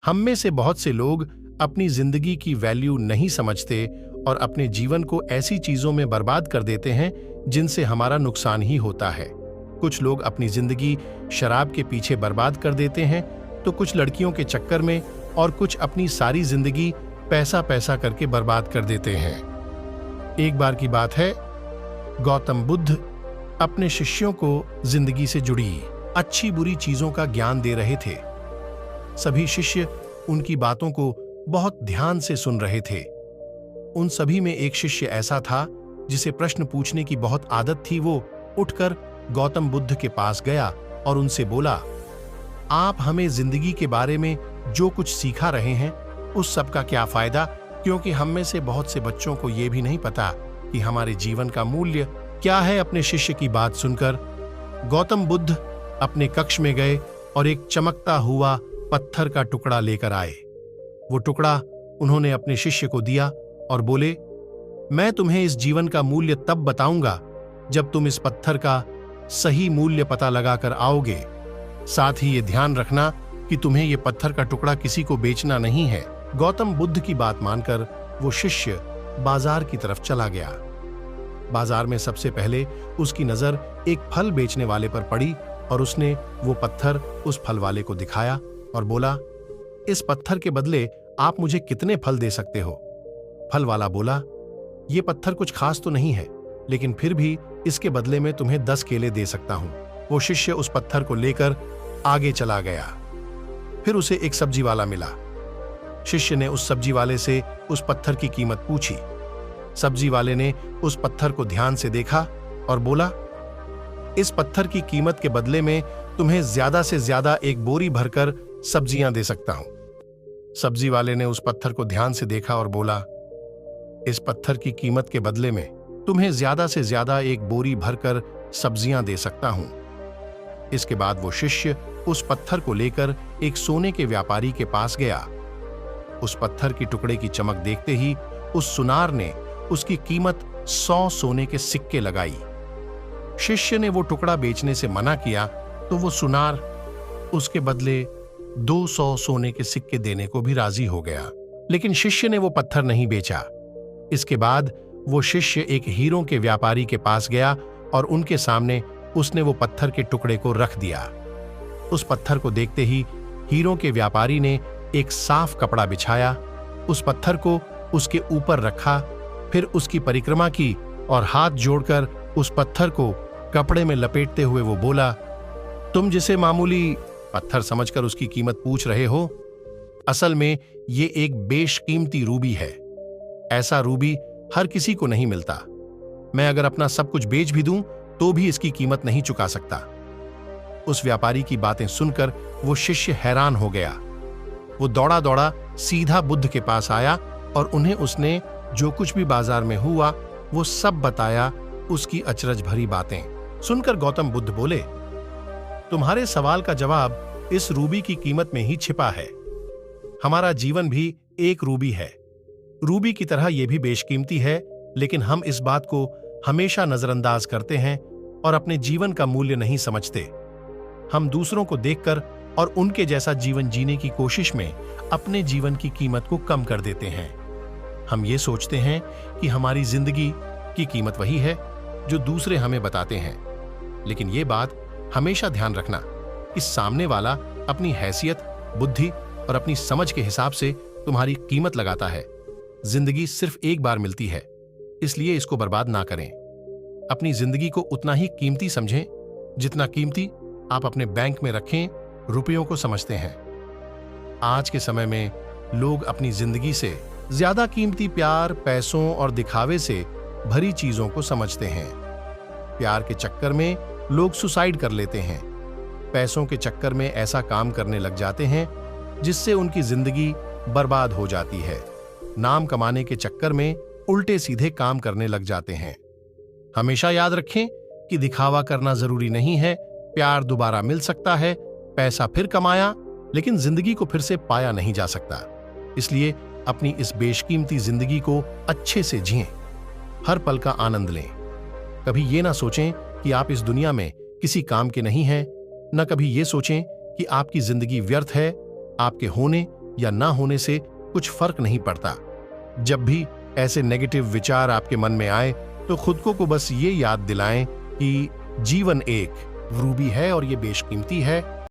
हम में से बहुत से लोग अपनी जिंदगी की वैल्यू नहीं समझते और अपने जीवन को ऐसी चीजों में बर्बाद कर देते हैं जिनसे हमारा नुकसान ही होता है। कुछ लोग अपनी जिंदगी शराब के पीछे बर्बाद कर देते हैं, तो कुछ लड़कियों के चक्कर में, और कुछ अपनी सारी जिंदगी पैसा पैसा करके बर्बाद कर देते हैं। एक बार की बात है, गौतम बुद्ध अपने शिष्यों को जिंदगी से जुड़ी अच्छी बुरी चीजों का ज्ञान दे रहे थे। सभी शिष्य उनकी बातों को बहुत ध्यान से सुन रहे थे। उन सभी में एक शिष्य ऐसा था जिसे प्रश्न पूछने की बहुत आदत थी। वो उठकर गौतम बुद्ध के पास गया और उनसे बोला, आप हमें जिंदगी के बारे में जो कुछ सिखा रहे हैं उस सब का क्या फायदा, क्योंकि हम में से बहुत से बच्चों को यह भी नहीं पता कि हमारे जीवन का मूल्य क्या है। अपने शिष्य की बात सुनकर गौतम बुद्ध अपने कक्ष में गए और एक चमकता हुआ पत्थर का टुकड़ा लेकर आए। वो टुकड़ा उन्होंने अपने शिष्य को दिया और बोले, मैं तुम्हें इस जीवन का मूल्य तब बताऊंगा जब तुम इस पत्थर का सही मूल्य पता लगाकर आओगे। साथ ही ये ध्यान रखना कि तुम्हें ये पत्थर का टुकड़ा किसी को बेचना नहीं है। गौतम बुद्ध की बात मानकर वो शिष्य बाजार की तरफ चला गया। बाजार में सबसे पहले उसकी नजर एक फल बेचने वाले पर पड़ी और उसने वो पत्थर उस फल वाले को दिखाया और बोला, इस पत्थर के बदले आप मुझे कितने फल दे सकते हो? फल वाला बोला, ये पत्थर कुछ खास तो नहीं है, लेकिन फिर भी इसके बदले में तुम्हें 10 केले दे सकता हूं। वो शिष्य उस पत्थर को लेकर आगे चला गया। फिर उसे एक सब्जी वाला मिला। शिष्य ने उस सब्जी वाले से उस पत्थर की कीमत पूछी। सब्जी वाले ने उस पत्थर को ध्यान से देखा और बोला, इस पत्थर की कीमत के बदले में तुम्हें ज्यादा से ज्यादा एक बोरी भरकर सब्जियां दे सकता हूं। सब्जी वाले ने उस पत्थर को ध्यान से देखा और बोला, इस पत्थर की कीमत के बदले में तुम्हें ज्यादा से ज्यादा एक बोरी भरकर सब्जियां दे सकता हूं। इसके बाद वो शिष्य उस पत्थर को लेकर एक सोने के व्यापारी के पास गया। उस पत्थर की टुकड़े की चमक देखते ही उस सुनार ने उसकी कीमत 100 सोने के सिक्के लगाई। शिष्य ने वो टुकड़ा बेचने से मना किया तो वो सुनार उसके बदले 200 सोने के सिक्के देने को भी राजी हो गया, लेकिन शिष्य ने वो पत्थर नहीं बेचा। इसके बाद वो शिष्य एक हीरों के व्यापारी के पास गया और उनके सामने उसने वो पत्थर के टुकड़े को रख दिया। उस पत्थर को देखते ही हीरों के व्यापारी ने एक साफ कपड़ा बिछाया, उस पत्थर को उसके ऊपर रखा, फिर उसकी परिक्रमा की और हाथ जोड़कर उस पत्थर को कपड़े में लपेटते हुए वो बोला, तुम जिसे मामूली पत्थर समझकर उसकी कीमत पूछ रहे हो, असल में ये एक बेशकीमती रूबी है। ऐसा रूबी हर किसी को नहीं मिलता। मैं अगर अपना सब कुछ बेच भी दूं तो भी इसकी कीमत नहीं चुका सकता। उस व्यापारी की बातें सुनकर वो शिष्य हैरान हो गया। वो दौड़ा दौड़ा सीधा बुद्ध के पास आया और उन्हें उसने जो कुछ भी बाजार में हुआ वो सब बताया, उसकी अचरज भरी बातें सुनकर गौतम बुद्ध बोले, तुम्हारे सवाल का जवाब इस रूबी की कीमत में ही छिपा है। हमारा जीवन भी एक रूबी है। रूबी की तरह यह भी बेशकीमती है, लेकिन हम इस बात को हमेशा नजरअंदाज करते हैं और अपने जीवन का मूल्य नहीं समझते। हम दूसरों को देखकर और उनके जैसा जीवन जीने की कोशिश में अपने जीवन की कीमत को कम कर देते हैं। हम ये सोचते हैं कि हमारी जिंदगी की कीमत वही है जो दूसरे हमें बताते हैं, लेकिन ये बात हमेशा ध्यान रखना कि सामने वाला अपनी हैसियत, बुद्धि और अपनी समझ के हिसाब से तुम्हारी कीमत लगाता है। जिंदगी सिर्फ एक बार मिलती है, इसलिए इसको बर्बाद ना करें। अपनी जिंदगी को उतना ही कीमती समझें जितना कीमती आप अपने बैंक में रखें रुपयों को समझते हैं। आज के समय में लोग अपनी जिंदगी से ज्यादा कीमती प्यार, पैसों और दिखावे से भरी चीजों को समझते हैं। प्यार के चक्कर में लोग सुसाइड कर लेते हैं। पैसों के चक्कर में ऐसा काम करने लग जाते हैं जिससे उनकी जिंदगी बर्बाद हो जाती है। नाम कमाने के चक्कर में उल्टे सीधे काम करने लग जाते हैं। हमेशा याद रखें कि दिखावा करना जरूरी नहीं है। प्यार दोबारा मिल सकता है, पैसा फिर कमाया, लेकिन जिंदगी को फिर से पाया नहीं जा सकता। इसलिए अपनी इस बेशकीमती जिंदगी को अच्छे से जिएं, हर पल का आनंद लें। कभी ये ना सोचें कि आप इस दुनिया में किसी काम के नहीं हैं, न कभी ये सोचें कि आपकी जिंदगी व्यर्थ है। आपके होने या ना होने से कुछ फर्क नहीं पड़ता। जब भी ऐसे नेगेटिव विचार आपके मन में आए तो खुद को बस ये याद दिलाएं कि जीवन एक रूबी है और ये बेशकीमती है।